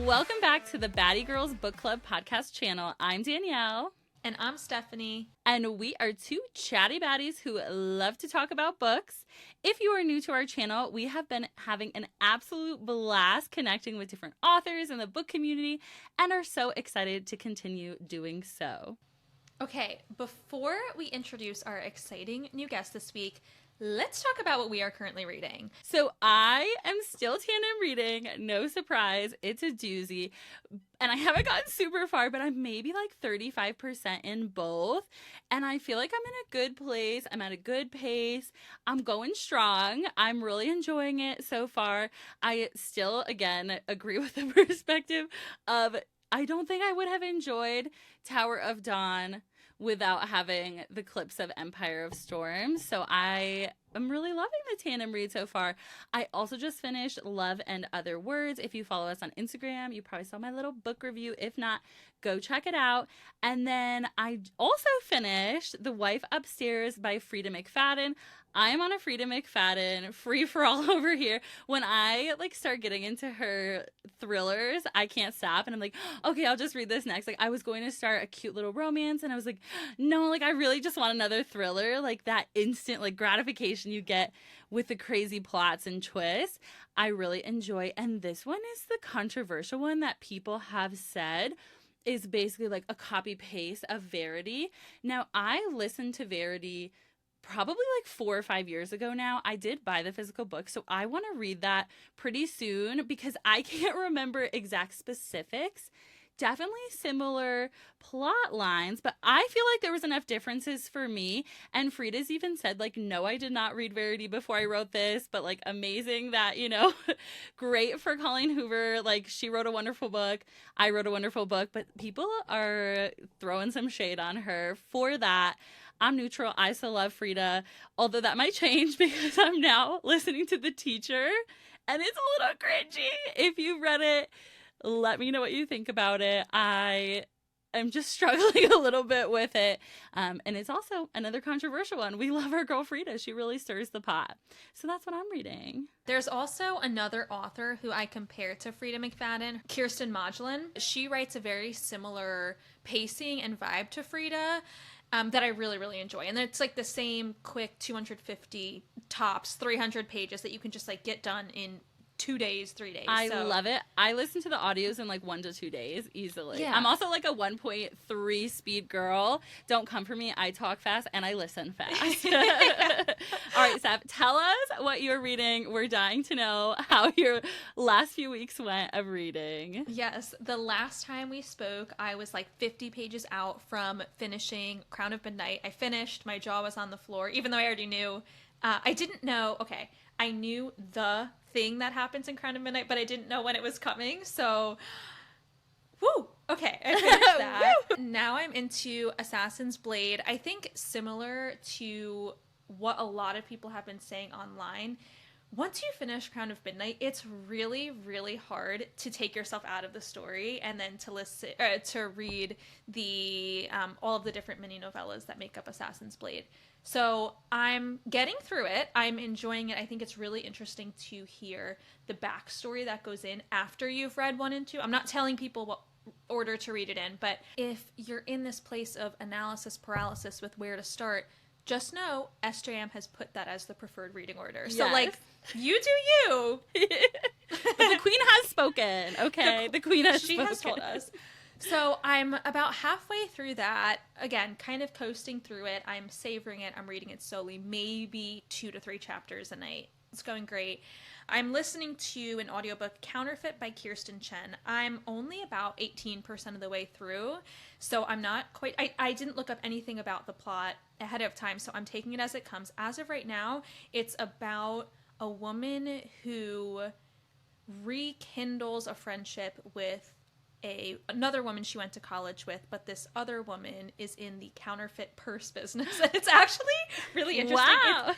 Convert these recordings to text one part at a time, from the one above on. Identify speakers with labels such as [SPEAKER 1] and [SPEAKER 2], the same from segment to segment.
[SPEAKER 1] Welcome back to the Baddie Girls Book Club podcast channel. I'm Danielle.
[SPEAKER 2] And I'm Stephanie.
[SPEAKER 1] And we are two chatty baddies who love to talk about books. If you are new to our channel, we have been having an absolute blast connecting with different authors in the book community and are so excited to continue doing so.
[SPEAKER 2] Okay, before we introduce our exciting new guest this week, let's talk about what we are currently reading.
[SPEAKER 1] So I am still tandem reading. No surprise. It's a doozy. And I haven't gotten super far, but I'm maybe like 35% in both. And I feel like I'm in a good place. I'm at a good pace. I'm going strong. I'm really enjoying it so far. I still, again, agree with the perspective of I don't think I would have enjoyed Tower of Dawn without having the clips of Empire of Storms. So I am really loving the tandem read so far. I also just finished Love and Other Words. If you follow us on Instagram, you probably saw my little book review. If not, go check it out. And then I also finished The Wife Upstairs by Frida McFadden. I'm on a Frida McFadden free for all over here. When I start getting into her thrillers, I can't stop, and I'm like, okay, I'll just read this next. I was going to start a cute little romance, and I was like, no, I really just want another thriller, that instant gratification you get with the crazy plots and twists. I really enjoy, and this one is the controversial one that people have said is basically a copy paste of Verity. Now, I listened to Verity probably 4 or 5 years ago now. I did buy the physical book, so I want to read that pretty soon because I can't remember exact specifics. Definitely similar plot lines, but I feel like there was enough differences for me. And Frida's even said, no, I did not read Verity before I wrote this, but amazing that, great for Colleen Hoover. She wrote a wonderful book. I wrote a wonderful book, but people are throwing some shade on her for that. I'm neutral. I still love Frida, although that might change because I'm now listening to The Teacher, and it's a little cringy. If you've read it, let me know what you think about it. I am just struggling a little bit with it, and it's also another controversial one. We love our girl Frida. She really stirs the pot. So that's what I'm reading.
[SPEAKER 2] There's also another author who I compare to Frida McFadden, Kirsten Modulin. She writes a very similar pacing and vibe to Frida, that I really, really enjoy. And it's the same quick 250 tops, 300 pages that you can just get done in 2 days, 3 days.
[SPEAKER 1] I love it. I listen to the audios in 1 to 2 days easily.
[SPEAKER 2] Yeah.
[SPEAKER 1] I'm also a 1.3 speed girl. Don't come for me. I talk fast and I listen fast. All right, Steph, tell us what you're reading. We're dying to know how your last few weeks went of reading.
[SPEAKER 2] Yes, the last time we spoke, I was 50 pages out from finishing Crown of Midnight. I finished. My jaw was on the floor, even though I already knew. I didn't know. Okay, I knew the thing that happens in Crown of Midnight, but I didn't know when it was coming. So, woo! Okay, I finished that. Now I'm into Assassin's Blade. I think similar to what a lot of people have been saying online, once you finish Crown of Midnight, it's really, really hard to take yourself out of the story and then to read the all of the different mini novellas that make up Assassin's Blade. So I'm getting through it. I'm enjoying it. I think it's really interesting to hear the backstory that goes in after you've read 1 and 2. I'm not telling people what order to read it in, but if you're in this place of analysis paralysis with where to start, just know SJM has put that as the preferred reading order. So,
[SPEAKER 1] Yes.
[SPEAKER 2] You do you.
[SPEAKER 1] The queen has spoken. Okay, the queen has spoken.
[SPEAKER 2] She has told us. So I'm about halfway through that. Again, kind of coasting through it. I'm savoring it. I'm reading it slowly. Maybe 2 to 3 chapters a night. It's going great. I'm listening to an audiobook, Counterfeit by Kirsten Chen. I'm only about 18% of the way through, so I'm not quite... I didn't look up anything about the plot ahead of time, so I'm taking it as it comes. As of right now, it's about a woman who rekindles a friendship with another woman she went to college with, but this other woman is in the counterfeit purse business. And it's actually really interesting.
[SPEAKER 1] Wow.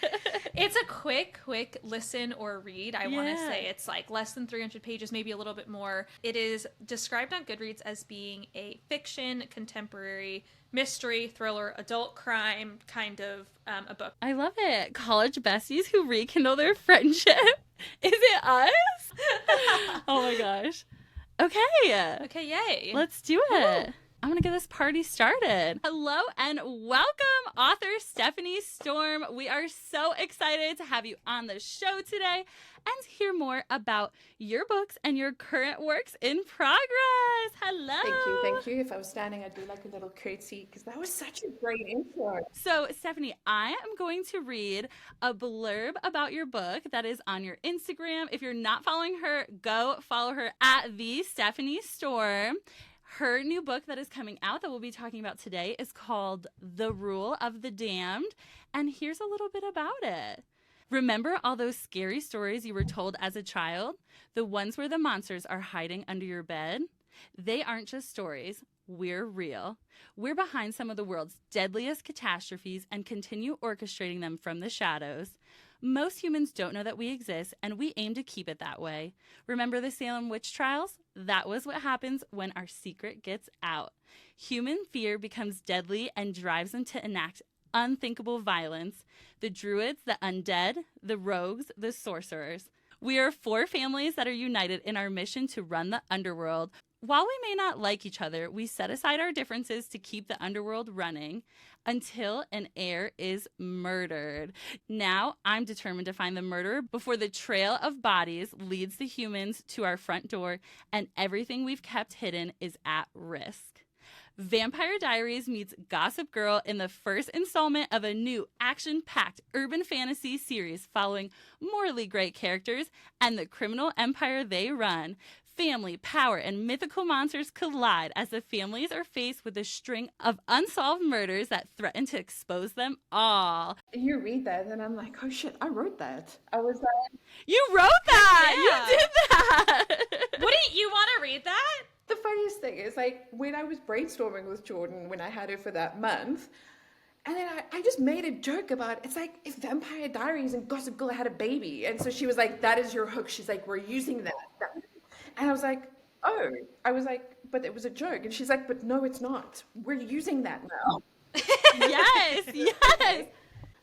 [SPEAKER 2] It's a quick listen or read. I want to say it's less than 300 pages, maybe a little bit more. It is described on Goodreads as being a fiction, contemporary, mystery, thriller, adult crime kind of a book.
[SPEAKER 1] I love it. College besties who rekindle their friendship. Is it us? Oh my gosh. Okay.
[SPEAKER 2] Okay, yay.
[SPEAKER 1] Let's do it. I'm going to get this party started. Hello and welcome, author Stephanie Storm. We are so excited to have you on the show today and hear more about your books and your current works in progress. Hello.
[SPEAKER 3] Thank you. If I was standing, I'd do like a little curtsy because that was such a great intro.
[SPEAKER 1] So, Stephanie, I am going to read a blurb about your book that is on your Instagram. If you're not following her, go follow her at the Stephanie Storm. Her new book that is coming out that we'll be talking about today is called The Rule of the Damned. And here's a little bit about it. Remember all those scary stories you were told as a child? The ones where the monsters are hiding under your bed? They aren't just stories. We're real. We're behind some of the world's deadliest catastrophes and continue orchestrating them from the shadows. Most humans don't know that we exist, and we aim to keep it that way. Remember the Salem witch trials? That was what happens when our secret gets out. Human fear becomes deadly and drives them to enact unthinkable violence. The druids, the undead, the rogues, the sorcerers. We are 4 families that are united in our mission to run the underworld. While we may not like each other, we set aside our differences to keep the underworld running until an heir is murdered. Now, I'm determined to find the murderer before the trail of bodies leads the humans to our front door and everything we've kept hidden is at risk. Vampire Diaries meets Gossip Girl in the first installment of a new action-packed urban fantasy series following morally great characters and the criminal empire they run. Family, power, and mythical monsters collide as the families are faced with a string of unsolved murders that threaten to expose them all.
[SPEAKER 3] You read that, and I'm like, oh shit, I wrote that. I was like,
[SPEAKER 1] You wrote that!
[SPEAKER 2] Yeah.
[SPEAKER 1] You did that!
[SPEAKER 2] Wouldn't you want to read that?
[SPEAKER 3] the funniest thing is like when I was brainstorming with Jordan when I had her for that month, and then I just made a joke about it's like if Vampire Diaries and Gossip Girl had a baby, and so she was like, that is your hook. She's like, we're using that. And I was like, oh, I was like, but it was a joke. And she's like, but no, it's not. We're using that now.
[SPEAKER 1] Yes, yes.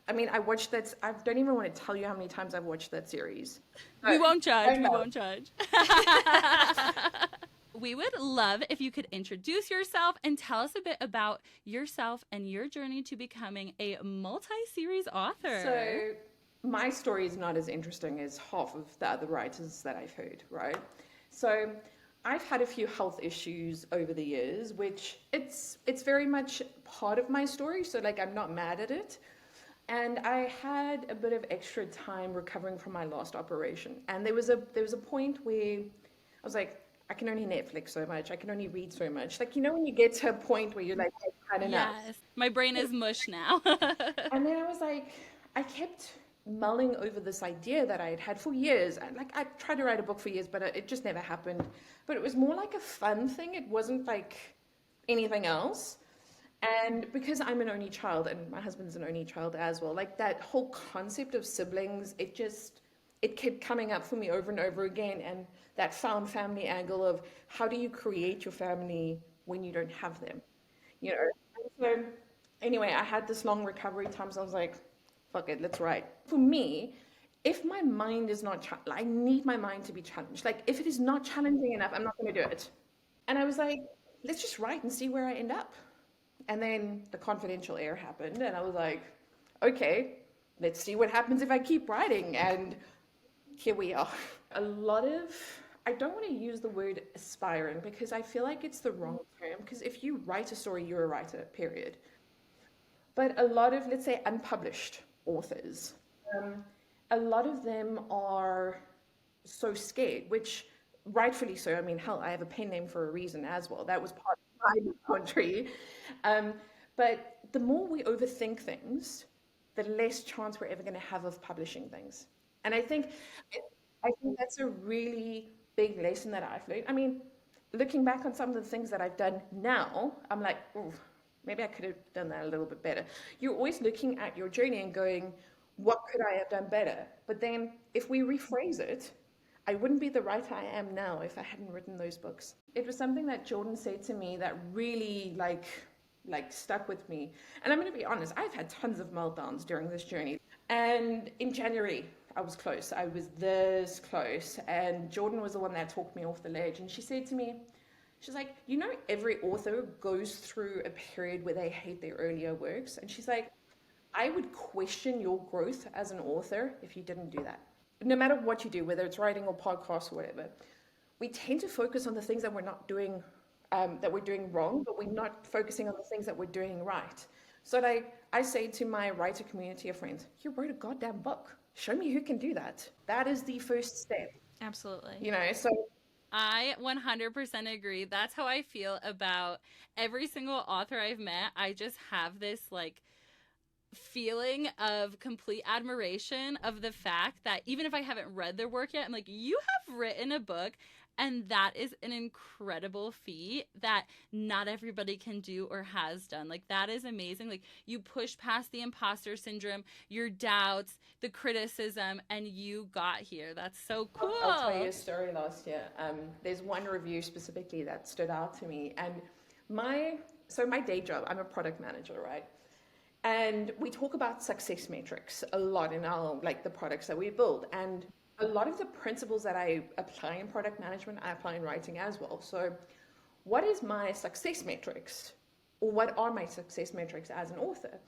[SPEAKER 3] I mean, I watched that. I don't even want to tell you how many times I've watched that series.
[SPEAKER 1] We won't judge. We
[SPEAKER 3] know.
[SPEAKER 1] won't judge. We would love if you could introduce yourself and tell us a bit about yourself and your journey to becoming a multi-series author.
[SPEAKER 3] So my story is not as interesting as half of the other writers that I've heard, right? So I've had a few health issues over the years, which it's very much part of my story. So like, I'm not mad at it. And I had a bit of extra time recovering from my last operation. And there was a point where I was like, I can only Netflix so much. I can only read so much. Like, you know, when you get to a point where you're like, I've had enough.
[SPEAKER 1] Yes, my brain is mush now.
[SPEAKER 3] And then I was like, I kept mulling over this idea that I had had for years. And like, I tried to write a book for years, but it just never happened. But it was more like a fun thing. It wasn't like anything else. And because I'm an only child and my husband's an only child as well, like that whole concept of siblings, it kept coming up for me over and over again. And that found family angle of how do you create your family when you don't have them, you know? And so anyway, I had this long recovery time. So I was like, fuck it, let's write. For me, if my mind is not, I need my mind to be challenged. Like if it is not challenging enough, I'm not going to do it. And I was like, let's just write and see where I end up. And then the confidential heir happened, and I was like, okay, let's see what happens if I keep writing. And here we are. I don't want to use the word aspiring because I feel like it's the wrong term, because if you write a story, you're a writer, period. But a lot of, let's say, unpublished authors, a lot of them are so scared, which rightfully so. I mean, hell, I have a pen name for a reason as well. That was part of my country. But the more we overthink things, the less chance we're ever going to have of publishing things. And I think that's a really big lesson that I've learned. I mean, looking back on some of the things that I've done now, I'm like, ooh, maybe I could have done that a little bit better. You're always looking at your journey and going, what could I have done better? But then if we rephrase it, I wouldn't be the writer I am now if I hadn't written those books. It was something that Jordan said to me that really like stuck with me. And I'm going to be honest, I've had tons of meltdowns during this journey. And in January, I was close. I was this close. And Jordan was the one that talked me off the ledge. And she said to me, she's like, you know, every author goes through a period where they hate their earlier works. And she's like, I would question your growth as an author if you didn't do that. No matter what you do, whether it's writing or podcasts or whatever, we tend to focus on the things that we're not doing, that we're doing wrong, but we're not focusing on the things that we're doing right. So like I say to my writer community of friends, you wrote a goddamn book. Show me who can do that. That is the first step.
[SPEAKER 2] Absolutely.
[SPEAKER 3] You know, so
[SPEAKER 1] I 100% agree. That's how I feel about every single author I've met. I just have this like feeling of complete admiration of the fact that even if I haven't read their work yet, I'm like, you have written a book, and that is an incredible feat that not everybody can do or has done. Like, that is amazing. Like, you push past the imposter syndrome, your doubts, the criticism, and you got here. That's so cool.
[SPEAKER 3] I'll tell you a story last year. There's one review specifically that stood out to me. And my day job, I'm a product manager, right? And we talk about success metrics a lot in our, like, the products that we build. And a lot of the principles that I apply in product management, I apply in writing as well. So what is my success metrics? Or what are my success metrics as an author?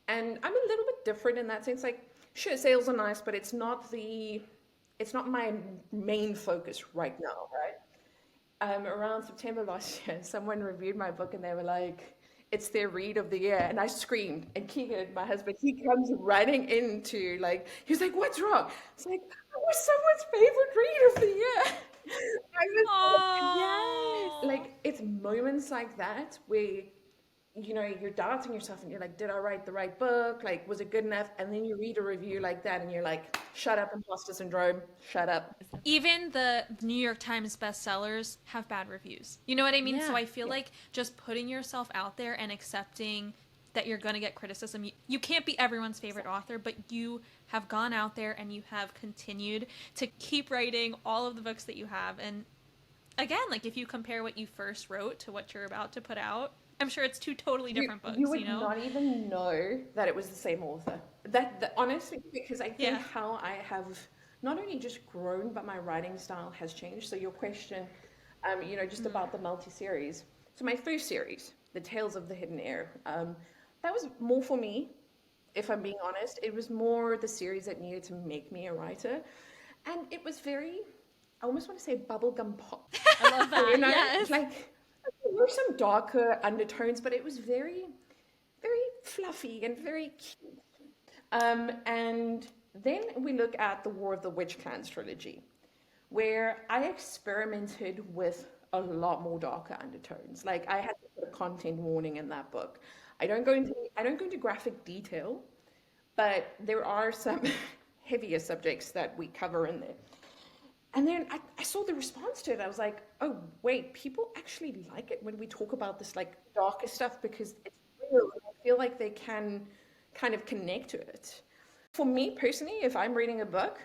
[SPEAKER 3] And I'm a little bit different in that sense. Like, sure, sales are nice, but it's not my main focus right now, right? Around September last year, someone reviewed my book and they were like, it's their read of the year. And I screamed. And Keegan, my husband, he comes running into, like, he was like, what's wrong? It's like, I was someone's favorite read of the year.
[SPEAKER 1] Yes.
[SPEAKER 3] Like, it's moments like that where, you know, you're doubting yourself and you're like, did I write the right book? Like, was it good enough? And then you read a review like that and you're like, shut up, imposter syndrome, shut up.
[SPEAKER 2] Even the New York Times bestsellers have bad reviews. You know what I mean?
[SPEAKER 1] Yeah.
[SPEAKER 2] So I feel like just putting yourself out there and accepting that you're going to get criticism. You can't be everyone's favorite author, but you have gone out there and you have continued to keep writing all of the books that you have. And again, like, if you compare what you first wrote to what you're about to put out, I'm sure it's two totally different books,
[SPEAKER 3] You would
[SPEAKER 2] you know?
[SPEAKER 3] not even know that it was the same author. That honestly, because I think how I have not only just grown, but my writing style has changed. So your question, you know, just about the multi-series. So my first series, The Tales of the Hidden Heir, that was more for me, if I'm being honest. It was more the series that needed to make me a writer. And it was very, I almost want to say bubblegum pop.
[SPEAKER 1] I love that.
[SPEAKER 3] You know,
[SPEAKER 1] Yes.
[SPEAKER 3] like, there were some darker undertones, but it was very, very fluffy and very cute. And then we look at the War of the Witch Clans trilogy, where I experimented with a lot more darker undertones. Like, I had to put a content warning in that book. I don't go into graphic detail, but there are some heavier subjects that we cover in there. And then I saw the response to it. I was like, oh, wait, people actually like it when we talk about this, like, darker stuff, because it's real. And I feel like they can kind of connect to it. For me personally, if I'm reading a book,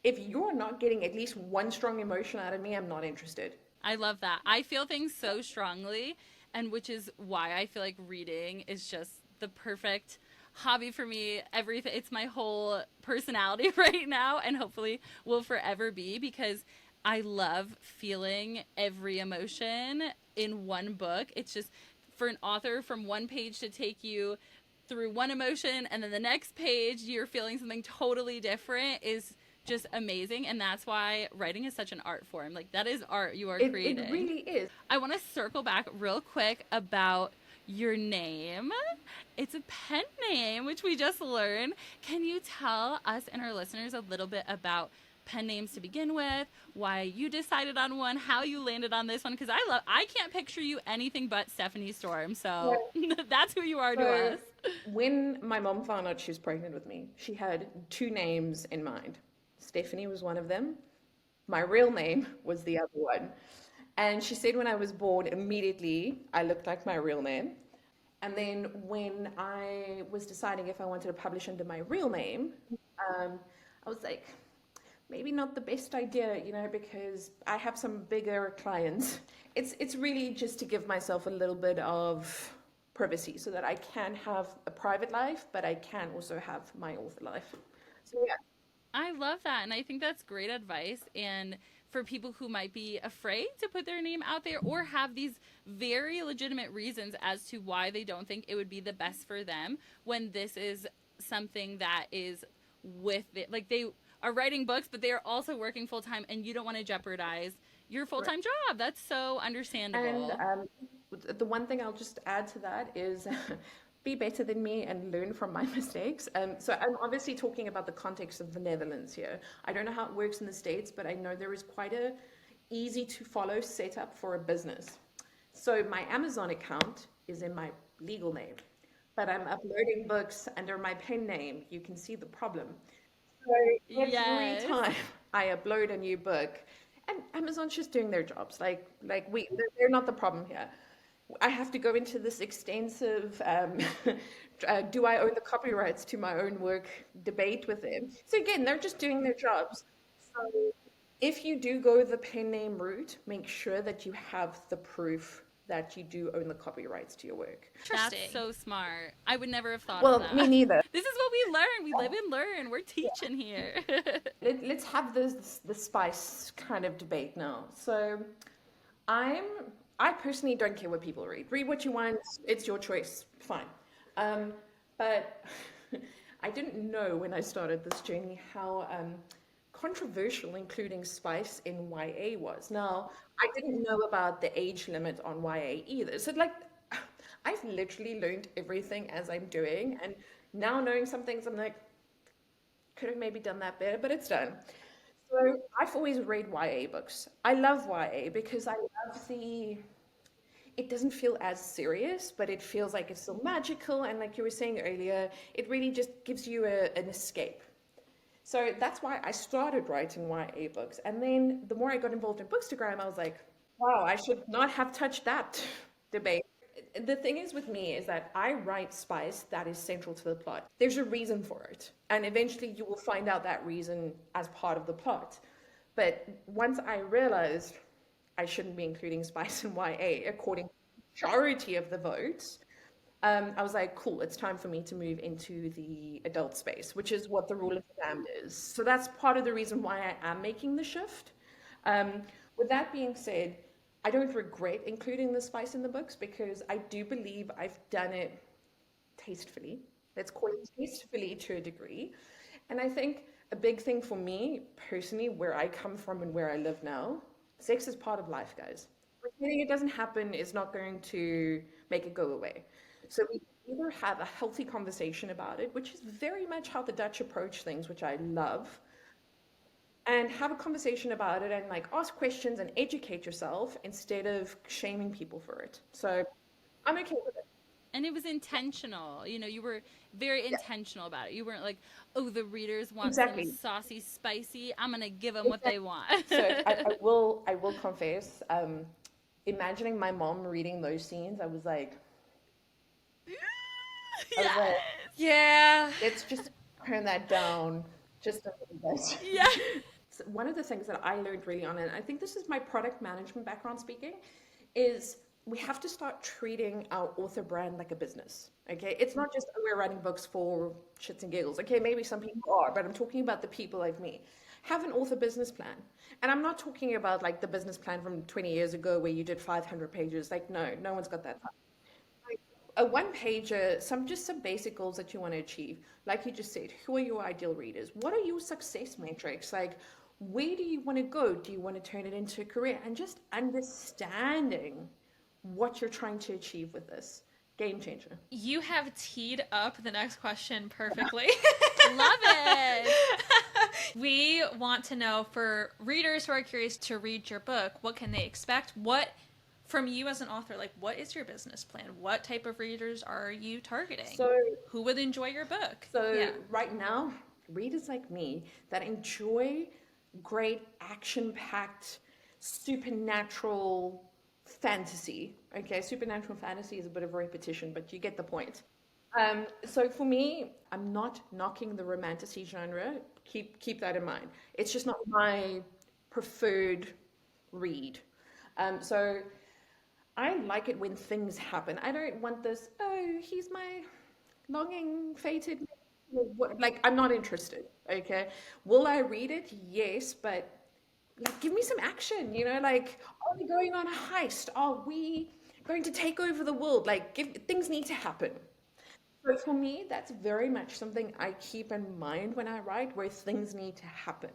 [SPEAKER 3] if you're not getting at least one strong emotion out of me, I'm not interested.
[SPEAKER 1] I love that. I feel things so strongly, and which is why I feel like reading is just the perfect hobby for me. Everything, it's my whole personality right now, and hopefully will forever be, because I love feeling every emotion in one book. It's just, for an author, from one page to take you through one emotion, and then the next page you're feeling something totally different, is just amazing. And that's why writing is such an art form. Like, that is art you are creating.
[SPEAKER 3] It really is.
[SPEAKER 1] I want to circle back real quick about your name. It's a pen name, which we just learned. Can you tell us and our listeners a little bit about pen names to begin with, why you decided on one, how you landed on this one? Because I can't picture you anything but Stephanie Storm. So that's who you are to us.
[SPEAKER 3] When my mom found out she was pregnant with me, she had two names in mind. Stephanie was one of them. My real name was the other one. And she said when I was born, immediately I looked like my real name. And then when I was deciding if I wanted to publish under my real name, I was like, maybe not the best idea, you know, because I have some bigger clients. It's really just to give myself a little bit of privacy so that I can have a private life, but I can also have my author life. So yeah.
[SPEAKER 1] I love that. And I think that's great advice. And for people who might be afraid to put their name out there or have these very legitimate reasons as to why they don't think it would be the best for them, when this is something that is with it, like they are writing books, but they are also working full time, and you don't want to jeopardize your full time job. That's so understandable.
[SPEAKER 3] And the one thing I'll just add to that is be better than me and learn from my mistakes. So I'm obviously talking about the context of the Netherlands here. I don't know how it works in the States, but I know there is quite a easy to follow setup for a business. So my Amazon account is in my legal name, but I'm uploading books under my pen name. You can see the problem. So every
[SPEAKER 1] Yes.
[SPEAKER 3] time I upload a new book, and Amazon's just doing their jobs. They're not the problem here. I have to go into this extensive, do I own the copyrights to my own work debate with them. So again, they're just doing their jobs. So if you do go the pen name route, make sure that you have the proof that you do own the copyrights to your work.
[SPEAKER 2] Interesting.
[SPEAKER 1] That's so smart. I would never have thought
[SPEAKER 3] Well,
[SPEAKER 1] of that.
[SPEAKER 3] me neither.
[SPEAKER 1] This is what we learn. We live and learn. We're teaching here.
[SPEAKER 3] Let's have the spice kind of debate now. So I personally don't care what people read. Read what you want. It's your choice. Fine. But I didn't know when I started this journey how controversial including spice in YA was. Now, I didn't know about the age limit on YA either. So I've literally learned everything as I'm doing, and now knowing some things, I'm like, could have maybe done that better, but it's done. So I've always read YA books. I love YA because I love it doesn't feel as serious, but it feels like it's still magical. And like you were saying earlier, it really just gives you an escape. So that's why I started writing YA books. And then the more I got involved in Bookstagram, I was like, wow, I should not have touched that debate. The thing is with me is that I write spice that is central to the plot. There's a reason for it. And eventually you will find out that reason as part of the plot. But once I realized I shouldn't be including spice in YA according to the majority of the votes, I was like, cool, it's time for me to move into the adult space, which is what the rule of the damned is. So that's part of the reason why I am making the shift. With that being said, I don't regret including the spice in the books because I do believe I've done it tastefully. Let's call it tastefully to a degree. And I think a big thing for me personally, where I come from and where I live now, sex is part of life, guys. Pretending it doesn't happen is not going to make it go away. So we either have a healthy conversation about it, which is very much how the Dutch approach things, which I love, and have a conversation about it and ask questions and educate yourself instead of shaming people for it. So I'm okay with it.
[SPEAKER 1] And it was intentional. You were very intentional about it. You weren't like, oh, the readers want
[SPEAKER 3] Exactly.
[SPEAKER 1] some saucy, spicy. I'm going to give them what they want.
[SPEAKER 3] So I will confess, imagining my mom reading those scenes, I was like,
[SPEAKER 1] Yes.
[SPEAKER 2] Yeah.
[SPEAKER 3] let's just turn that down just a little bit.
[SPEAKER 1] Yeah.
[SPEAKER 3] So one of the things that I learned really on, and I think this is my product management background speaking, is we have to start treating our author brand like a business. Okay, it's not just, oh, we're writing books for shits and giggles. Okay, maybe some people are, but I'm talking about the people like me. Have an author business plan. And I'm not talking about the business plan from 20 years ago where you did 500 pages. No one's got that time. A one-pager, some basic goals that you want to achieve. Like you just said, who are your ideal readers? What are your success metrics? Where do you want to go? Do you want to turn it into a career? And just understanding what you're trying to achieve with this. Game changer.
[SPEAKER 2] You have teed up the next question perfectly.
[SPEAKER 1] Love it.
[SPEAKER 2] We want to know, for readers who are curious to read your book, what can they expect? What, from you as an author, what is your business plan? What type of readers are you targeting?
[SPEAKER 3] So
[SPEAKER 2] who would enjoy your book?
[SPEAKER 3] Right now, readers like me that enjoy great action-packed supernatural fantasy. Okay, supernatural fantasy is a bit of a repetition, but you get the point. So for me, I'm not knocking the romantasy genre. Keep that in mind. It's just not my preferred read. So I like it when things happen. I don't want this, oh, he's my longing, fated. like, I'm not interested. Okay. Will I read it? Yes, but like, give me some action, like, are we going on a heist? Are we going to take over the world? Like, things need to happen. So for me, that's very much something I keep in mind when I write, where things need to happen.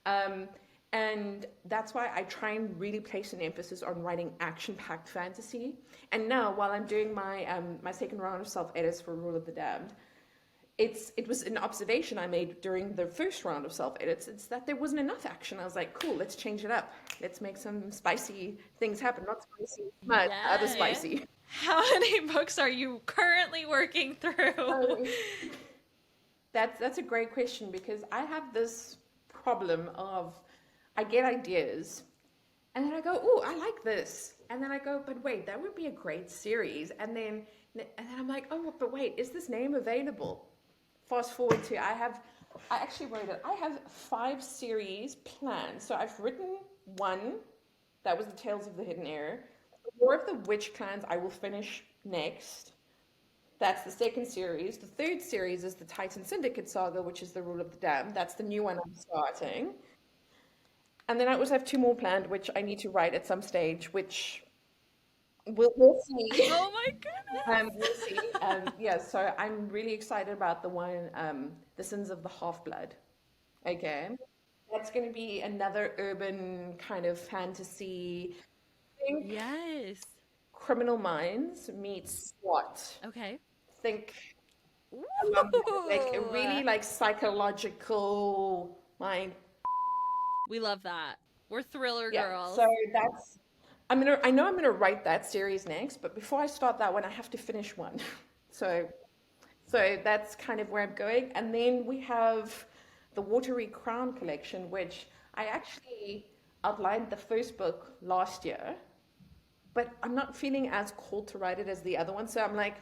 [SPEAKER 3] Um, and that's why I try and really place an emphasis on writing action-packed fantasy. And now, while I'm doing my second round of self-edits for Rule of the Damned, it was an observation I made during the first round of self-edits. It's that there wasn't enough action. I was like, cool, let's change it up. Let's make some spicy things happen. Not spicy, but other
[SPEAKER 1] Yes.
[SPEAKER 3] spicy.
[SPEAKER 2] How many books are you currently working through?
[SPEAKER 3] So that's a great question, because I have this problem of, I get ideas and then I go, oh, I like this. And then I go, but wait, that would be a great series. And then I'm like, oh, but wait, is this name available? Fast forward to, I actually wrote it. I have 5 series planned. So I've written one, that was the Tales of the Hidden Era. War of the Witch Clans I will finish next. That's the second series. The third series is the Titan Syndicate saga, which is the Rule of the Damned. That's the new one I'm starting. And then I also have 2 more planned, which I need to write at some stage, which we'll see.
[SPEAKER 1] Oh my goodness.
[SPEAKER 3] We'll see. Yeah, so I'm really excited about the one, The Sins of the Half-Blood. Okay. That's going to be another urban kind of fantasy. Think
[SPEAKER 1] Yes.
[SPEAKER 3] Criminal Minds meets SWAT.
[SPEAKER 1] Okay.
[SPEAKER 3] Think along like a
[SPEAKER 1] Ooh.
[SPEAKER 3] really like psychological mind.
[SPEAKER 1] We love that. We're thriller
[SPEAKER 3] Yeah.
[SPEAKER 1] girls.
[SPEAKER 3] So that's I know I'm gonna write that series next, but before I start that one, I have to finish one. So that's kind of where I'm going. And then we have the Watery Crown collection, which I actually outlined the first book last year, but I'm not feeling as called to write it as the other one. So I'm like,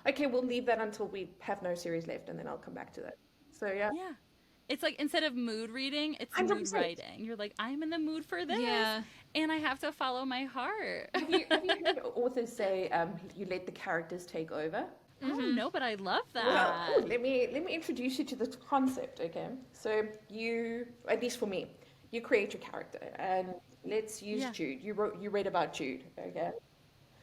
[SPEAKER 3] okay, we'll leave that until we have no series left, and then I'll come back to that. So yeah,
[SPEAKER 1] Yeah. It's like, instead of mood reading, it's mood
[SPEAKER 3] 100%.
[SPEAKER 1] writing. You're like, I'm in the mood for this,
[SPEAKER 2] Yeah.
[SPEAKER 1] and I have to follow my heart.
[SPEAKER 3] Have you heard authors say you let the characters take over?
[SPEAKER 1] Oh no, but I love
[SPEAKER 3] Well,
[SPEAKER 1] that.
[SPEAKER 3] cool. Let me introduce you to this concept, okay? So you, at least for me, you create your character, and let's use
[SPEAKER 1] Yeah.
[SPEAKER 3] Jude. You read about Jude, okay?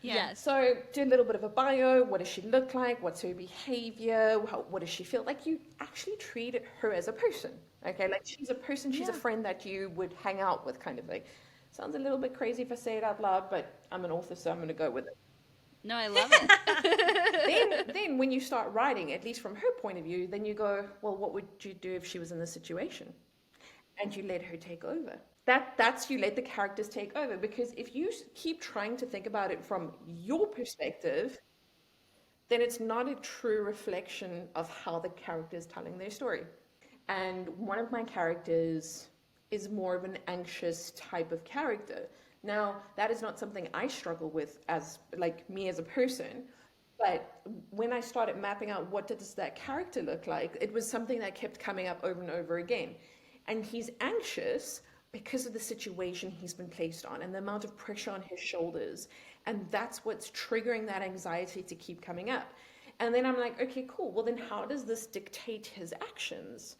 [SPEAKER 2] Yeah.
[SPEAKER 1] Yes.
[SPEAKER 3] So do a little bit of a bio. What does she look like? What's her behavior? What does she feel like? You actually treat her as a person, okay? Like, she's a person. She's a
[SPEAKER 1] Yeah.
[SPEAKER 3] friend that you would hang out with, kind of thing. Sounds a little bit crazy if I say it out loud, but I'm an author, so I'm going to go with it.
[SPEAKER 1] No, I love it.
[SPEAKER 3] Then when you start writing, at least from her point of view, then you go, well, what would you do if she was in this situation? And you let her take over. That's you let the characters take over, because if you keep trying to think about it from your perspective, then it's not a true reflection of how the character is telling their story. And one of my characters is more of an anxious type of character. Now, that is not something I struggle with as, like, me as a person, but when I started mapping out what does that character look like, it was something that kept coming up over and over again. And he's anxious because of the situation he's been placed on and the amount of pressure on his shoulders. And that's what's triggering that anxiety to keep coming up. And then I'm like, okay, cool. Well, then how does this dictate his actions?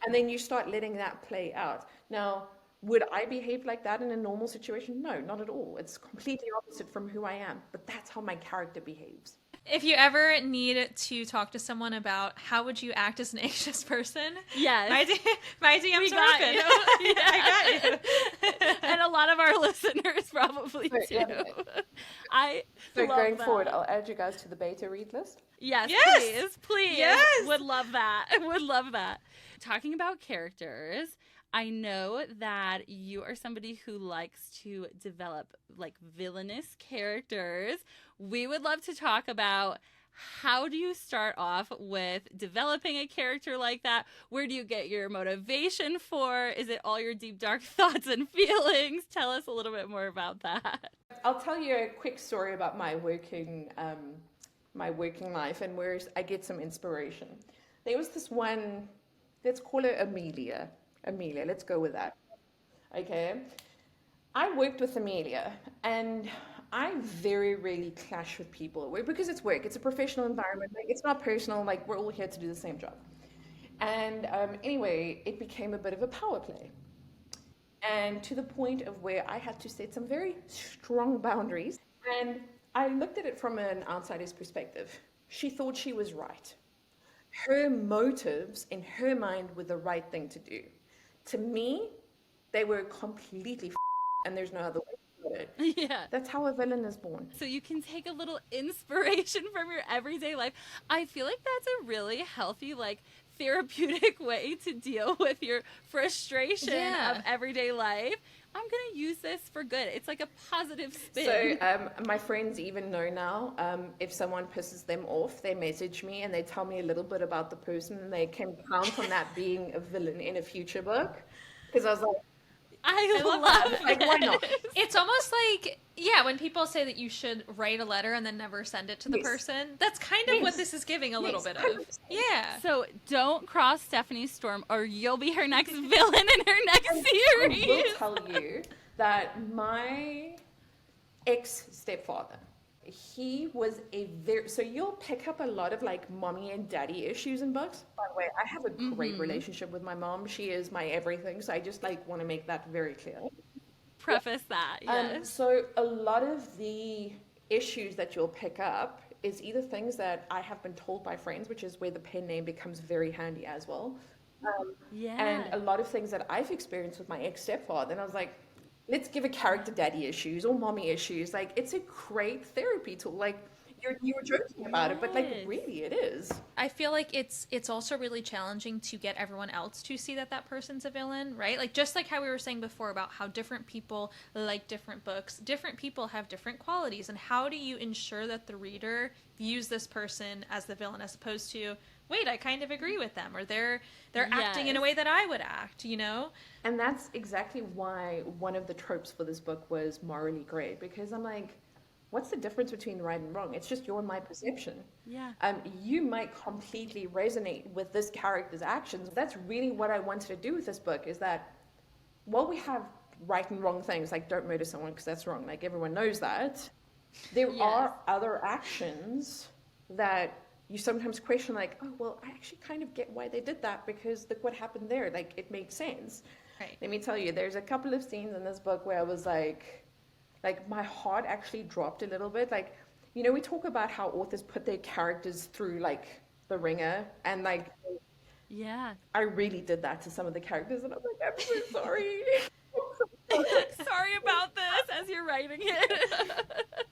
[SPEAKER 3] And then you start letting that play out. Now, would I behave like that in a normal situation? No, not at all. It's completely opposite from who I am. But that's how my character behaves.
[SPEAKER 2] If you ever need to talk to someone about how would you act as an anxious person,
[SPEAKER 1] Yes.
[SPEAKER 2] my DMs
[SPEAKER 1] We
[SPEAKER 2] are
[SPEAKER 1] got
[SPEAKER 2] open.
[SPEAKER 1] you.
[SPEAKER 2] I got you.
[SPEAKER 1] And a lot of our listeners probably
[SPEAKER 3] So,
[SPEAKER 1] too.
[SPEAKER 3] yeah.
[SPEAKER 1] I
[SPEAKER 3] So
[SPEAKER 1] love
[SPEAKER 3] going
[SPEAKER 1] that.
[SPEAKER 3] forward, I'll add you guys to the beta read list.
[SPEAKER 1] Yes,
[SPEAKER 2] Yes!
[SPEAKER 1] please.
[SPEAKER 2] Yes!
[SPEAKER 1] Would love that. Would love that. Talking about characters, I know that you are somebody who likes to develop like villainous characters. We would love to talk about, how do you start off with developing a character like that? Where do you get your motivation for? Is it all your deep, dark thoughts and feelings? Tell us a little bit more about that.
[SPEAKER 3] I'll tell you a quick story about my working life and where I get some inspiration. There was this one, let's call her Amelia. Amelia, let's go with that. Okay. I worked with Amelia, and I very rarely clash with people at work because it's work. It's a professional environment. Like, it's not personal. Like, we're all here to do the same job. And anyway, it became a bit of a power play. And to the point of where I had to set some very strong boundaries. And I looked at it from an outsider's perspective. She thought she was right. Her motives in her mind were the right thing to do. To me, they were completely and there's no other way to put it.
[SPEAKER 1] Yeah.
[SPEAKER 3] That's how a villain is born.
[SPEAKER 1] So you can take a little inspiration from your everyday life. I feel like that's a really healthy, like, therapeutic way to deal with your frustration of everyday life. I'm going to use this for good. It's like a positive spin.
[SPEAKER 3] So my friends even know now, if someone pisses them off, they message me and they tell me a little bit about the person and they can count on that being a villain in a future book. Because I was like,
[SPEAKER 1] I love it.
[SPEAKER 3] Like, why not?
[SPEAKER 2] It's almost like, yeah, when people say that you should write a letter and then never send it to the person, that's kind of what this is giving a little bit of.
[SPEAKER 3] 100%.
[SPEAKER 2] Yeah.
[SPEAKER 1] So don't cross Stephanie Storm or you'll be her next villain in her next
[SPEAKER 3] I
[SPEAKER 1] series.
[SPEAKER 3] will tell you that my ex-stepfather, he was so you'll pick up a lot of like mommy and daddy issues in books. By the way, I have a great relationship with my mom. She is my everything. So I just like want to make that very clear.
[SPEAKER 1] Preface that, yes.
[SPEAKER 3] So a lot of the issues that you'll pick up is either things that I have been told by friends, which is where the pen name becomes very handy as well. And a lot of things that I've experienced with my ex-stepfather. And I was like, let's give a character daddy issues or mommy issues. Like, it's a great therapy tool. Like, you were joking about it, but like really it is.
[SPEAKER 2] I feel like it's also really challenging to get everyone else to see that person's a villain, right? Like, just like how we were saying before about how different people like different books, different people have different qualities, and how do you ensure that the reader views this person as the villain as opposed to, wait, I kind of agree with them, or they're acting in a way that I would act, you know?
[SPEAKER 3] And that's exactly why one of the tropes for this book was morally gray, because I'm like, what's the difference between right and wrong? It's just your and my perception.
[SPEAKER 1] Yeah.
[SPEAKER 3] You might completely resonate with this character's actions. That's really what I wanted to do with this book, is that while we have right and wrong things, like don't murder someone because that's wrong, like everyone knows that, there are other actions that you sometimes question, like, oh, well, I actually kind of get why they did that, because look what happened there. Like, it makes sense.
[SPEAKER 2] Right.
[SPEAKER 3] Let me tell you, there's a couple of scenes in this book where I was like my heart actually dropped a little bit. Like, you know, we talk about how authors put their characters through like the ringer, and like, I really did that to some of the characters, and I was like, I'm so sorry.
[SPEAKER 1] Sorry about this as you're writing it.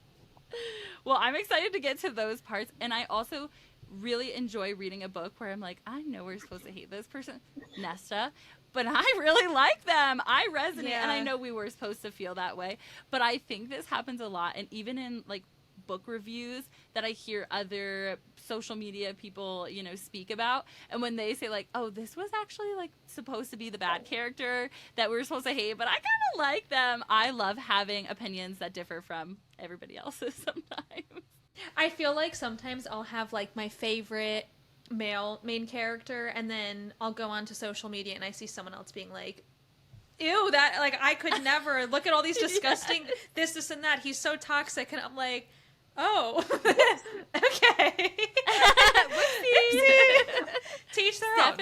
[SPEAKER 1] Well, I'm excited to get to those parts, and I also really enjoy reading a book where I'm like, I know we're supposed to hate this person, Nesta, but I really like them. I resonate, and I know we were supposed to feel that way, but I think this happens a lot, and even in like book reviews that I hear other social media people, you know, speak about, and when they say like, oh, this was actually like supposed to be the bad character that we were supposed to hate, but I kind of like them. I love having opinions that differ from everybody else's sometimes.
[SPEAKER 2] I feel like sometimes I'll have like my favorite male main character, and then I'll go on to social media and I see someone else being like, ew, that, like, I could never look at all these disgusting this and that, he's so toxic, and I'm like, oh, okay. Teach their own.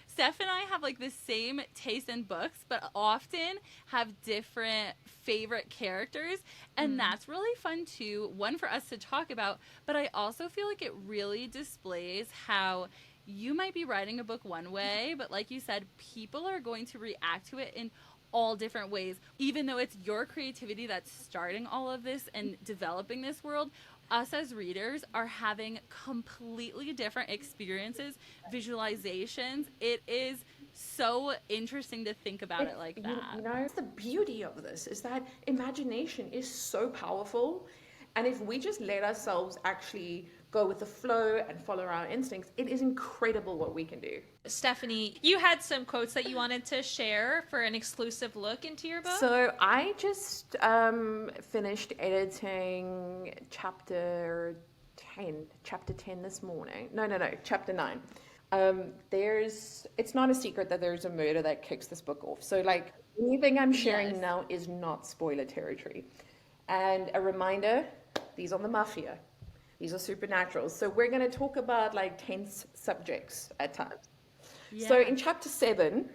[SPEAKER 1] Steph and I have like the same taste in books, but often have different favorite characters, and that's really fun too. One, for us to talk about, but I also feel like it really displays how you might be writing a book one way, but like you said, people are going to react to it in all different ways. Even though it's your creativity that's starting all of this and developing this world, us as readers are having completely different experiences, visualizations. It is so interesting to think about it like that.
[SPEAKER 3] You know, the beauty of this is that imagination is so powerful, and if we just let ourselves actually go with the flow and follow our instincts, it is incredible what we can do.
[SPEAKER 2] Stephanie, you had some quotes that you wanted to share for an exclusive look into your book?
[SPEAKER 3] So I just finished editing chapter 10 this morning. No, chapter 9. It's not a secret that there's a murder that kicks this book off. So like anything I'm sharing now is not spoiler territory. And a reminder, these are the mafia. These are supernaturals. So we're going to talk about like tense subjects at times.
[SPEAKER 1] Yeah.
[SPEAKER 3] So in chapter 7,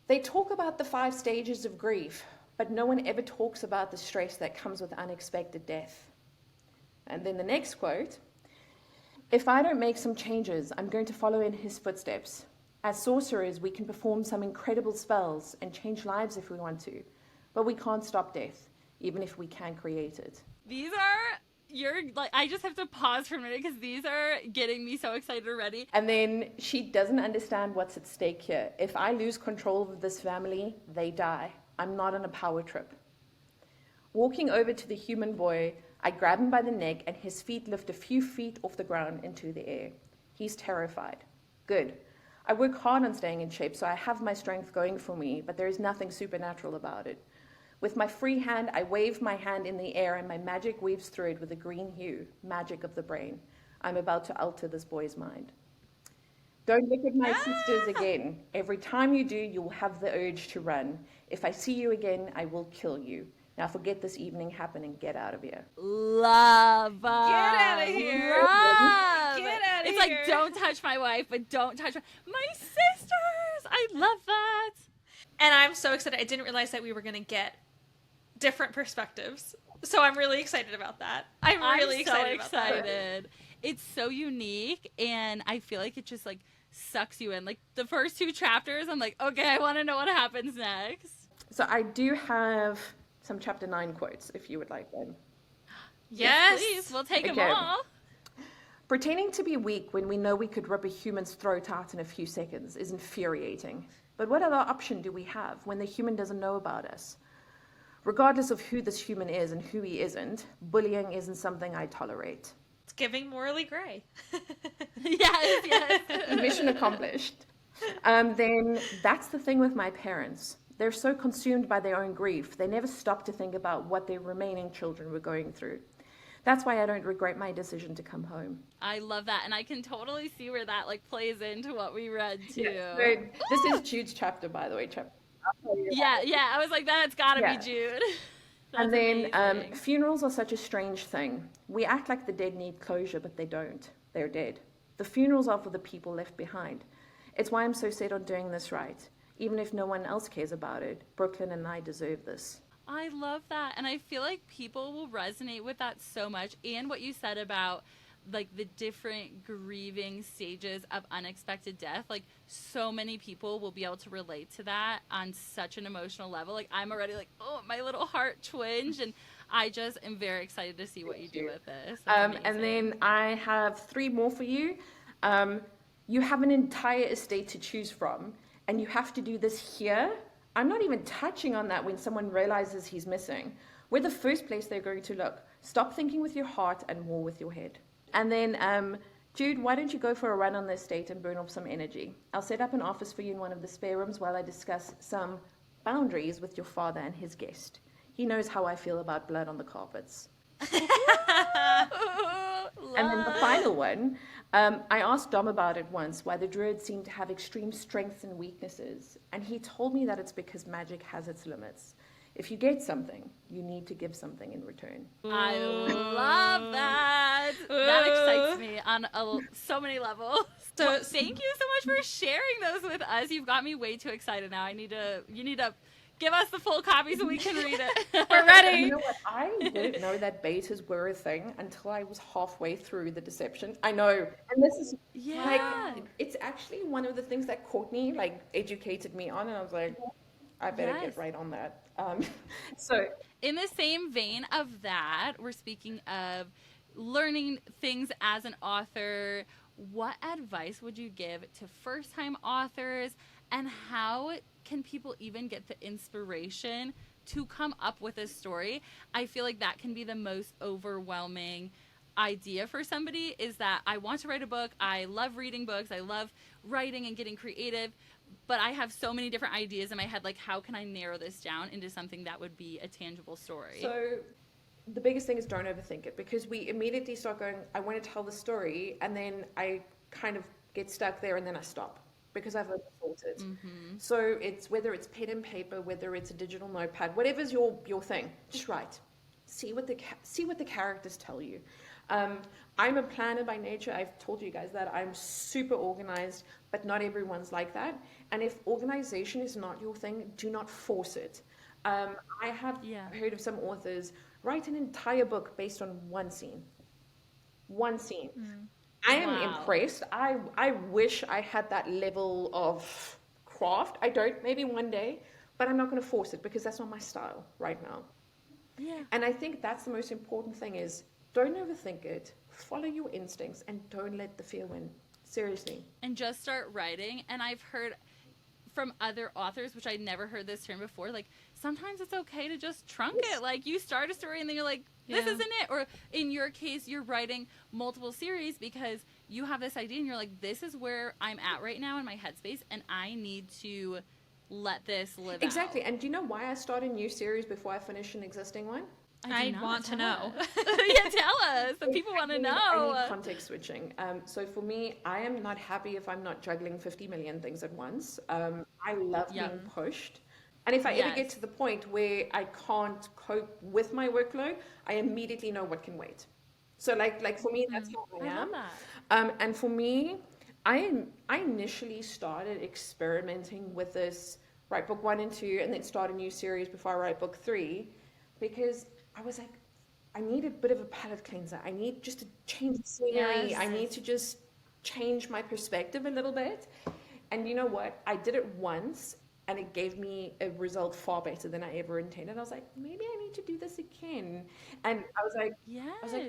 [SPEAKER 3] they talk about the 5 stages of grief, but no one ever talks about the stress that comes with unexpected death. And then the next quote, if I don't make some changes, I'm going to follow in his footsteps. As sorcerers, we can perform some incredible spells and change lives if we want to, but we can't stop death, even if we can create it.
[SPEAKER 1] These are, you're like, I just have to pause for a minute because these are getting me so excited already.
[SPEAKER 3] And then she doesn't understand what's at stake here. If I lose control of this family, they die. I'm not on a power trip. Walking over to the human boy, I grab him by the neck and his feet lift a few feet off the ground into the air. He's terrified. Good. I work hard on staying in shape, so I have my strength going for me, but there is nothing supernatural about it. With my free hand, I wave my hand in the air and my magic weaves through it with a green hue, magic of the brain. I'm about to alter this boy's mind. Don't look at my sisters again. Every time you do, you'll have the urge to run. If I see you again, I will kill you. Now forget this evening happened and get out of here.
[SPEAKER 1] Love.
[SPEAKER 2] Get out of here.
[SPEAKER 1] Love.
[SPEAKER 2] Get outta
[SPEAKER 1] It's
[SPEAKER 2] here.
[SPEAKER 1] like, don't touch my wife, but don't touch my sisters. I love that.
[SPEAKER 2] And I'm so excited. I didn't realize that we were going to get different perspectives. So I'm really excited about that. I'm really excited about that.
[SPEAKER 1] excited. It's so unique, and I feel like it just like sucks you in. Like the first 2 chapters, I'm like, okay, I want to know what happens next.
[SPEAKER 3] So I do have some chapter 9 quotes, if you would like them.
[SPEAKER 2] Yes.
[SPEAKER 1] Please, we'll take them
[SPEAKER 3] Okay.
[SPEAKER 1] all.
[SPEAKER 3] Pretending to be weak when we know we could rip a human's throat out in a few seconds is infuriating. But what other option do we have when the human doesn't know about us? Regardless of who this human is and who he isn't, bullying isn't something I tolerate.
[SPEAKER 2] It's giving morally gray.
[SPEAKER 1] Yes.
[SPEAKER 3] Mission accomplished. Then that's the thing with my parents. They're so consumed by their own grief, they never stop to think about what their remaining children were going through. That's why I don't regret my decision to come home.
[SPEAKER 1] I love that, and I can totally see where that like plays into what we read too.
[SPEAKER 3] So this is Jude's chapter, by the way.
[SPEAKER 1] Yeah. I was like, that's gotta
[SPEAKER 3] Yeah.
[SPEAKER 1] be Jude.
[SPEAKER 3] And
[SPEAKER 1] That's
[SPEAKER 3] then
[SPEAKER 1] amazing.
[SPEAKER 3] funerals are such a strange thing. We act like the dead need closure, but they don't. They're dead. The funerals are for the people left behind. It's why I'm so set on doing this right. Even if no one else cares about it, Brooklyn and I deserve this.
[SPEAKER 1] I love that. And I feel like people will resonate with that so much. And what you said about like the different grieving stages of unexpected death, like so many people will be able to relate to that on such an emotional level. Like I'm already like, oh, my little heart twinged, and I just am very excited to see what you do with this. That's
[SPEAKER 3] And
[SPEAKER 1] amazing.
[SPEAKER 3] then I have 3 more for you. You have an entire estate to choose from, and you have to do this here. I'm not even touching on that when someone realizes he's missing. We're the first place they're going to look. Stop thinking with your heart and more with your head. And then, Jude, why don't you go for a run on the estate and burn off some energy? I'll set up an office for you in one of the spare rooms while I discuss some boundaries with your father and his guest. He knows how I feel about blood on the carpets. And then the final one, I asked Dom about it once, why the druids seem to have extreme strengths and weaknesses. And he told me that it's because magic has its limits. If you get something, you need to give something in return.
[SPEAKER 1] I love that. That excites me on so many levels.
[SPEAKER 2] So-
[SPEAKER 1] Well, thank you so much for sharing those with us. You've got me way too excited now. You need to give us the full copy so we can read it.
[SPEAKER 2] We're ready.
[SPEAKER 3] You know what? I didn't know that betas were a thing until I was halfway through the deception. I know. And this is
[SPEAKER 1] Yeah.
[SPEAKER 3] like, it's actually one of the things that Courtney like educated me on. And I was like, I better
[SPEAKER 1] Yes.
[SPEAKER 3] get right on that. So
[SPEAKER 1] In the same vein of that, we're speaking of learning things as an author. What advice would you give to first-time authors, and how can people even get the inspiration to come up with a story? I feel like that can be the most overwhelming idea for somebody, is that I want to write a book. I love reading books. I love writing and getting creative, but I have so many different ideas in my head. Like, how can I narrow this down into something that would be a tangible story?
[SPEAKER 3] So the biggest thing is don't overthink it, because we immediately start going, I want to tell the story, and then I kind of get stuck there and then I stop. because I've overthought it. So it's whether it's pen and paper, whether it's a digital notepad, whatever's your thing, just write. See what the characters tell you. I'm a planner by nature. I've told you guys that I'm super organized, but not everyone's like that. And if organization is not your thing, do not force it. I have heard of some authors write an entire book based on one scene. One scene. I am impressed. I wish I had that level of craft. I don't, maybe one day, but I'm not going to force it because that's not my style right now.
[SPEAKER 1] Yeah.
[SPEAKER 3] And I think that's the most important thing is don't overthink it, follow your instincts, and don't let the fear win. Seriously.
[SPEAKER 1] And just start writing. And I've heard from other authors, which I'd never heard this term before, like sometimes it's okay to just trunk it. Like you start a story and then you're like, this isn't it. Or in your case, you're writing multiple series because you have this idea and you're like, this is where I'm at right now in my headspace and I need to let this live
[SPEAKER 3] Exactly.
[SPEAKER 1] out.
[SPEAKER 3] And do you know why I start a new series before I finish an existing one?
[SPEAKER 2] I want to know.
[SPEAKER 1] Yeah, tell us. The people want to know.
[SPEAKER 3] I need context switching. So for me, I am not happy if I'm not juggling 50 million things at once. I love being pushed. And if I ever get to the point where I can't cope with my workload, I immediately know what can wait. So like for me, that's how I am. And for me, I initially started experimenting with this, write book 1 and 2, and then start a new series before I write book 3, because I was like, I need a bit of a palate cleanser. I need just to change the scenery.
[SPEAKER 1] Yes.
[SPEAKER 3] I need to just change my perspective a little bit. And you know what? I did it once, and it gave me a result far better than I ever intended. I was like, maybe I need to do this again. And I was like,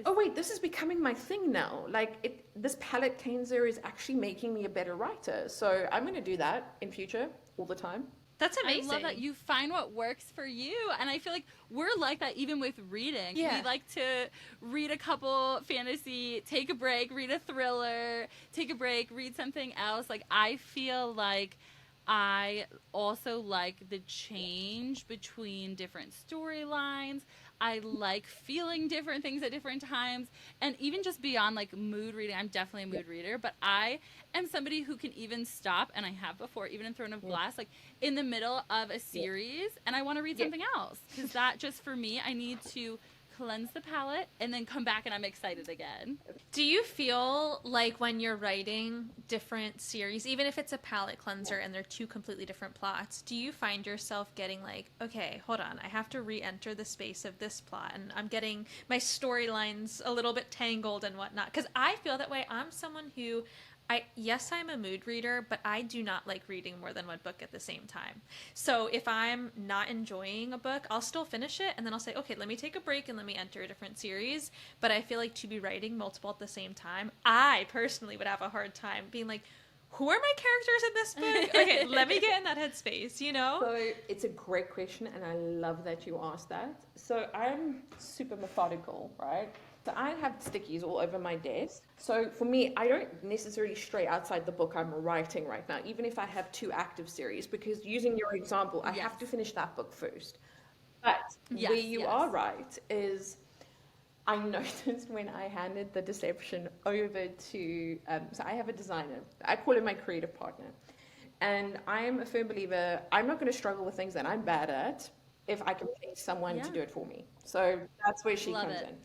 [SPEAKER 3] oh wait, this is becoming my thing now. Like this palette cleanser is actually making me a better writer. So I'm going to do that in future all the time.
[SPEAKER 2] That's amazing.
[SPEAKER 1] I love that you find what works for you. And I feel like we're like that even with reading.
[SPEAKER 2] Yeah.
[SPEAKER 1] We like to read a couple fantasy, take a break, read a thriller, take a break, read something else. Like I feel like I also like the change between different storylines. I like feeling different things at different times. And even just beyond like mood reading, I'm definitely a mood reader, but I am somebody who can even stop, and I have before, even in Throne of Glass, like in the middle of a series, and I want to read something else. Because that just for me, I need to cleanse the palate and then come back and I'm excited again.
[SPEAKER 2] Do you feel like when you're writing different series, even if it's a palate cleanser and they're two completely different plots, do you find yourself getting like, okay, hold on, I have to re-enter the space of this plot and I'm getting my storylines a little bit tangled and whatnot? Because I feel that way. I'm someone who I'm a mood reader, but I do not like reading more than one book at the same time. So if I'm not enjoying a book, I'll still finish it, and then I'll say, okay, let me take a break and let me enter a different series. But I feel like to be writing multiple at the same time, I personally would have a hard time being like, who are my characters in this book? Okay, let me get in that headspace, you know?
[SPEAKER 3] So it's a great question, and I love that you asked that. So I'm super methodical, right? So I have stickies all over my desk. So for me, I don't necessarily stray outside the book I'm writing right now, even if I have 2 active series, because using your example, I have to finish that book first. But where you are right is I noticed when I handed the Deception over to, so I have a designer. I call him my creative partner. And I am a firm believer, I'm not going to struggle with things that I'm bad at if I can pay someone to do it for me. So that's where she comes in.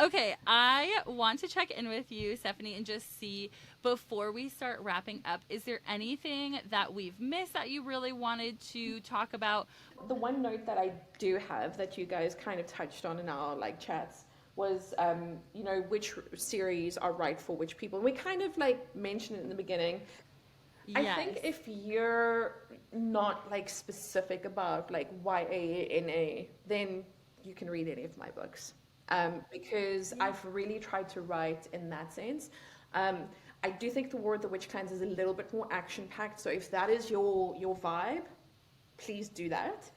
[SPEAKER 1] Okay, I want to check in with you, Stephanie, and just see, before we start wrapping up, is there anything that we've missed that you really wanted to talk about?
[SPEAKER 3] The one note that I do have that you guys kind of touched on in our chats was, which series are right for which people. And we kind of mentioned it in the beginning. Yes. I think if you're not specific about YA, NA, then you can read any of my books. Because I've really tried to write in that sense. I do think The War of the Witch Clans is a little bit more action-packed, so if that is your vibe, please do that.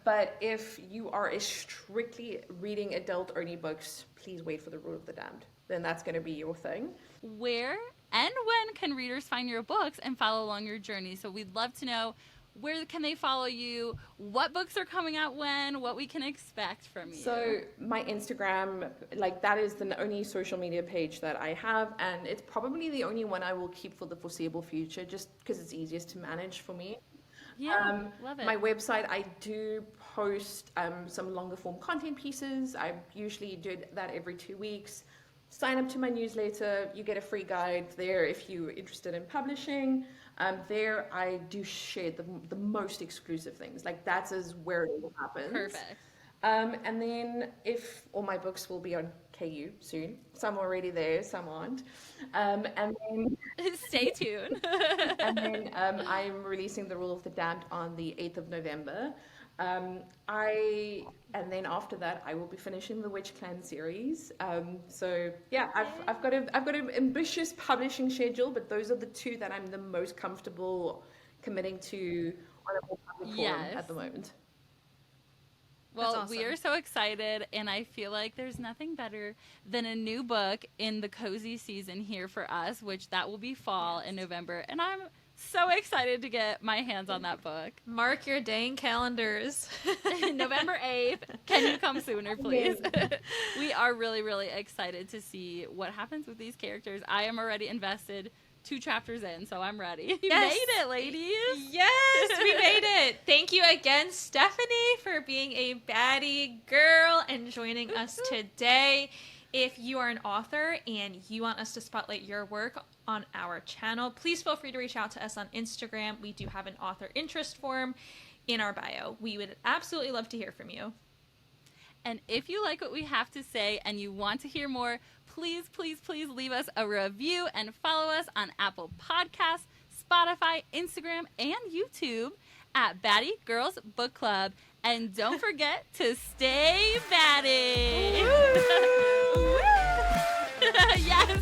[SPEAKER 3] But if you are strictly reading adult-only books, please wait for The Rule of the Damned. Then that's going to be your thing.
[SPEAKER 1] Where and when can readers find your books and follow along your journey? So we'd love to know where can they follow you, what books are coming out when, what we can expect from you.
[SPEAKER 3] So my Instagram, like that is the only social media page that I have, and it's probably the only one I will keep for the foreseeable future, just because it's easiest to manage for me.
[SPEAKER 1] Yeah, love it.
[SPEAKER 3] My website, I do post some longer form content pieces. I usually do that every 2 weeks. Sign up to my newsletter. You get a free guide there if you're interested in publishing. There, I do share the most exclusive things. Like that's where it all happens.
[SPEAKER 1] Perfect.
[SPEAKER 3] And then if all my books will be on KU soon. Some are already there, some aren't. And then
[SPEAKER 1] Stay tuned.
[SPEAKER 3] and then I'm releasing The Rule of the Damned on the 8th of November. And then after that, I will be finishing the Witch Clan series. So yeah, I've got an ambitious publishing schedule, but those are the two that I'm the most comfortable committing to on a more public forum at the moment.
[SPEAKER 1] Well,
[SPEAKER 2] That's awesome.
[SPEAKER 1] we are so excited, and I feel like there's nothing better than a new book in the cozy season here for us, which that will be fall in November, and I'm so excited to get my hands on that book.
[SPEAKER 2] Mark your dang calendars.
[SPEAKER 1] November 8th. Can you come sooner, please? We are really, really excited to see what happens with these characters. I am already invested 2 chapters in, so I'm ready. You
[SPEAKER 2] Yes.
[SPEAKER 1] made it, ladies.
[SPEAKER 2] Yes, we made it. Thank you again, Stephanie, for being a baddie girl and joining us today. If you are an author and you want us to spotlight your work on our channel, please feel free to reach out to us on Instagram. We do have an author interest form in our bio. We would absolutely love to hear from you.
[SPEAKER 1] And if you like what we have to say and you want to hear more, please, please, please leave us a review and follow us on Apple Podcasts, Spotify, Instagram, and YouTube at Baddie Girls Book Club. And don't forget to stay baddie. Yes.